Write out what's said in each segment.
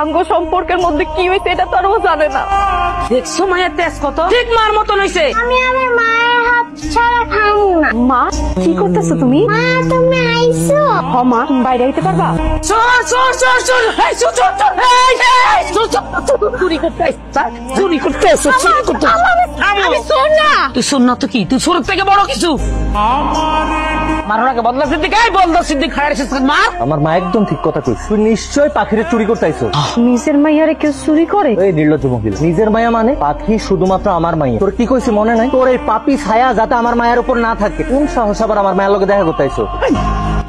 আঙ্গ সম্পর্কের মধ্যে কি হয়েছে এটা তো আর ও জানে না। দেখছো মায়ের তেজ কত ঠিক মার মতন হইছে। আমি আমার মায়ের হাত ছাড়া খাবো না। মা কি করতেছো তুমি? মা তুমি আইছো? হ মা, তুমি বাইরে আইতে পারবা? চোর চোর চোর চোর এই চোর চোর চোর এই এই চোর চোর চুরি করতে আইছা চুরি করতে আইছো চুরি করতে। আমি শোন না। তুই শোন না তো কি তুই ছোট থেকে বড় কিছু মারোনাকে বদলা সিদ্দিক এই বদলা সিদ্দিক খায়ের শেষ মার। আমার মা একদম ঠিক কথা কইছে, তুই নিশ্চয় পাখিরে চুরি করতে আইছো। নিজের মাইয়ারে কেউ চুরি করে? এই নির্লজ্জ মহিলা, নিজের মায়া মানে পাখি শুধুমাত্র আমার মাইয়া। তোর কি কইছি মনে নাই? তোর এই পাপি ছায়া যাতে আমার মায়ের উপর না থাকে। কোন সাহস আবার আমার মায়ের লগে দেখা করতে আইছো?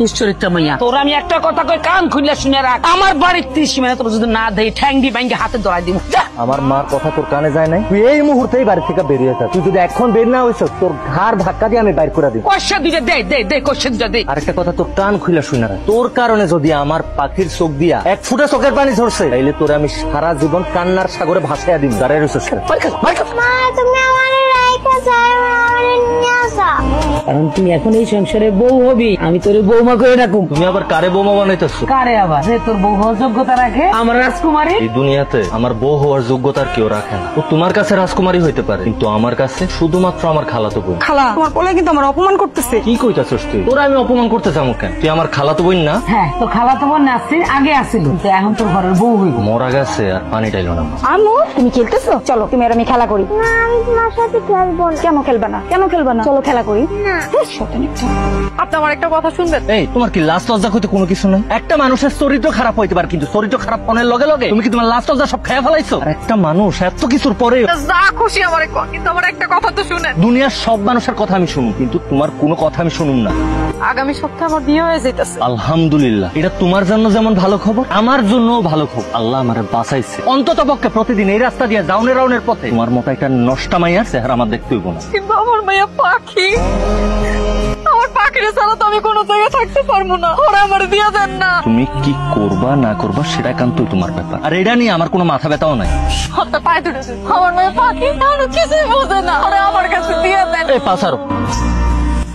নিশ্চরিতা মাইয়া তোর আমি একটা কথা কই কান খুলে শুনে রাখ। আমার বাড়ির 30 মিনিট তোর যদি না দেই ঠ্যাং দি ব্যাংকে হাতে ধরাই দিব। আমার মার কথা তোর কানে যায় নাই? তুই এই মুহূর্তেই বাড়ি থেকে বেরিয়ে যা। তুই যদি এখন বের না হইছ তোর ঘাড় ধাক্কা দিয়ে আমি বাইর করে দিব। কষা দিলে দে দে দে কষা দিলে দে। আরেকটা কথা তোর কান খুলে শুনে রাখ, তোর কারণে যদি আমার পাখির চোখ দিয়া এক ফুটা চোখের পানি ঝরছে তাইলে তোরে আমি সারা জীবন কান্নার সাগরে ভাসাইয়া দিব। দাঁড়ায় রইছস কেন? মা তুমি আমারে রাইখা যাও, আমারে নিয়ে আসা। কারণ তুই এখন এই সংসারে বউ হবি, আমি তোর বৌমা করে রাখুম। তুমি আবার কারে বোমা বানাইতেছো? কারে আবার যে তোর বউ হওয়ার যোগ্যতা রাখে আমার রাজকুমারী। এই দুনিয়াতে আমার বউ হওয়ার যোগ্যতা আর কেউ রাখে না। ও তোমার কাছে রাজকুমারী হইতে পারে কিন্তু আমার কাছে শুধুমাত্র আমার খালাতো বোন। খালা তোমার কোলে কিন্তু আমার অপমান করতেছে। কি কইতাছস তুই? তোরা আমি অপমান করতে যাবো কেন? তুই আমার খালাতো বোন না? হ্যাঁ তোর খালা তো বোন আসছে আগে আসছিল, তো এখন তোর ঘরের বউ হইব। মরা গেছে আর পানি টাইল না। আম্মু তুমি খেলতেছো? চলো তুমি আর আমি খেলা করি। না আমি তোমার সাথে খেলবো না। কেন খেলবা না? কেন খেলবা না? চলো খেলা করি। না আপনি আমার একটা কথা শুনবেন? এই তোমার কি লাস্ট লজ্জা হইতে কোনো কিছু নাই? একটা মানুষের চরিত্র খারাপ হইতে পারে কিন্তু চরিত্র খারাপ মনের লগে লগে তুমি কি তোমার লাস্ট লজ্জা সব খেয়ে ফেলাইছো? আর একটা মানুষ এত কিছুর পরে যা খুশি আমারে কর, কিন্তু আমার একটা কথা তো শুনেন। দুনিয়ার সব মানুষের কথা আমি শুনুম কিন্তু তোমার কোনো কথা আমি শুনুম না। আগামী সপ্তাহে আমার বিয়ে হয়ে যাইতেছে। আলহামদুলিল্লাহ, এটা তোমার জন্য যেমন ভালো খবর আমার জন্য ভালো খবর। আল্লাহ আমারে বাঁচাইছে। অন্তত পক্ষে প্রতিদিন এই রাস্তা দিয়ে যাওনে রাউনের পথে তোমার মতো একটা নষ্টা মাইয়ার চেহারা আমার দেখতে হইব না। কিন্তু আমার মাইয়া পাখি, আমার পাখিরে ছাড়া তো আমি কোনো জায়গায় থাকতে পারবো না। ওরা আমার দিয়ে দেন না। তুমি কি করবা না করবা সেটা একান্তই তোমার ব্যাপার, আর এটা নিয়ে আমার কোনো মাথা ব্যথাও নাই। হাতটা পায়ে ধরেছে। আমার মাইয়া পাখি তাহলে কিছুই বোঝে না। ওরা আমার কাছে দিয়ে দেন। এই পাছারো,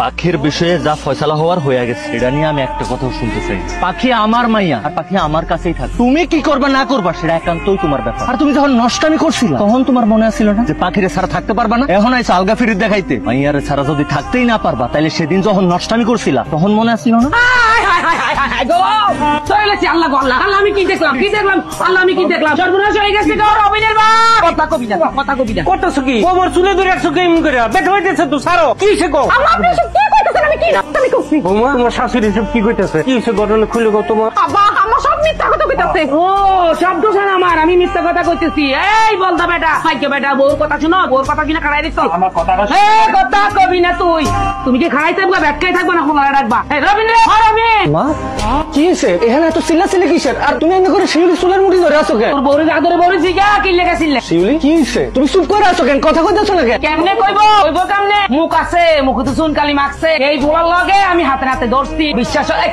পাখির বিষয়ে যা ফয়সালা হওয়ার হয়ে গেছে এটা নিয়ে আমি একটা কথাও শুনতে চাই। পাখি আমার মাইয়া আর পাখি আমার কাছেই থাকে। তুমি কি করবা না করবা সেটা একান্তই তোমার ব্যাপার। আর তুমি যখন নষ্টামি করছিলা তখন তোমার মনে আছিল না যে পাখিরে ছাড়া থাকতে পারবা না? এখন আইসা আলগা ফিরিত দেখাইতে। মাইয়ারে ছাড়া যদি থাকতেই না পারবা তাইলে সেদিন যখন নষ্টামি করছিলা তখন মনে আছিল না? আল্লাহ আল্লাহ আল্লাহ আমি কি দেখলাম কি দেখলাম আল্লাহ আমি কি দেখলাম সর্বনাশ হয়ে গেছে। অবিনের কথা কবি না কথা কবি না করতেছো কি? গোবর চুলে ধরে একশো কেম করে বেটা হইতেছে তো সারো কি হইছে গো? আপনি সব কি কইতেছেন? আমি কি নষ্টামি করছি? বৌমা তোমার শাশুড়ি সব কি কইতেছে? কি হইছে ঘটনা খুলে গো তোমার? আব্বা আমার সব মিথ্যা কথা কইতাছে। ও সব দোষ আমার, আমি মিথ্যা কথা কইতেছি। এই বলদা বেটা ভাইকে বেটা বউর কথা শুনো, বউর কথা কিনা খাড়াই দিচ্ছ। আমার কথাটা কথা কবি না তুই। তুমি কি খাড়াই থাকবা ব্যাটকাই থাকবা না খোলা রাখবা? রবিন রে রবিন মা কি হয়েছে? এখানে এত চিল্লাচিল্লি কিসের? আর তুমি এমনি করে শিউলি চুলের মুঠি ধরে আছো কেন? তোর বউরে আদরে বউরে জিগা কি লেগেছিলে? শিউলি কি হয়েছে? তুমি চুপ করে আছো কেন? কথা কইতেছো না কেন? কেমনে কইব কইব কেমনে? মুখ আছে মুখে তো চুন কালি মাখছে। এই বলার লগে আমি হাতে হাতে ধরছি। বিশ্বাস হয়?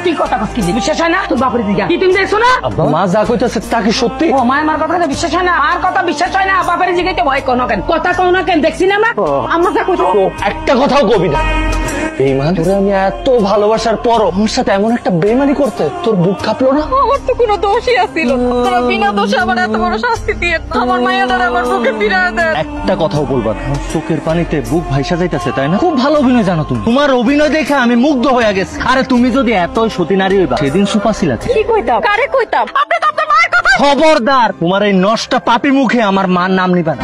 তুই কথা কস কি বিশ্বাস হয় না? তোর বাপরে জিগা কি তুমি দেখছো না? আব্বা মা যা কইতেছে তা কি সত্যি? ও মায়ের কথা কথা বিশ্বাস হয় না? মার কথা বিশ্বাস হয় না? বাপের জিগাইতে ভয় কোন কেন? কথা কও না কেন? দেখছি না আমরা যা কইছো একটা কথাও কবি না। বেইমান, তোরে আমি এত ভালোবাসার পরও আমার সাথে এমন একটা বেইমানি করতে তোর বুক কাঁপলো না? আমার তো কোনো দোষই আছিল না। তোরা বিনা দোষে আমার এত বড় শাস্তি দিয়ে আমার মাইয়া দ্বারা আমার বুকে ফিরায় দেন। একটা কথাও বলবা না। আমার চোখের পানিতে বুক ভাইসা যাইতেছে তাই না? খুব ভালো অভিনয় জানো তুমি। তোমার অভিনয় দেখে আমি মুগ্ধ হয়ে গেছি। আরে তুমি যদি এত সতী নারী হইবা সেদিন সুপা ছিলা। কি কইতাম? কারে কইতাম? আপনি তো আপনার মায়ের কথা। খবরদার, তোমার এই নষ্ট পাপি মুখে আমার মার নাম নিবা না।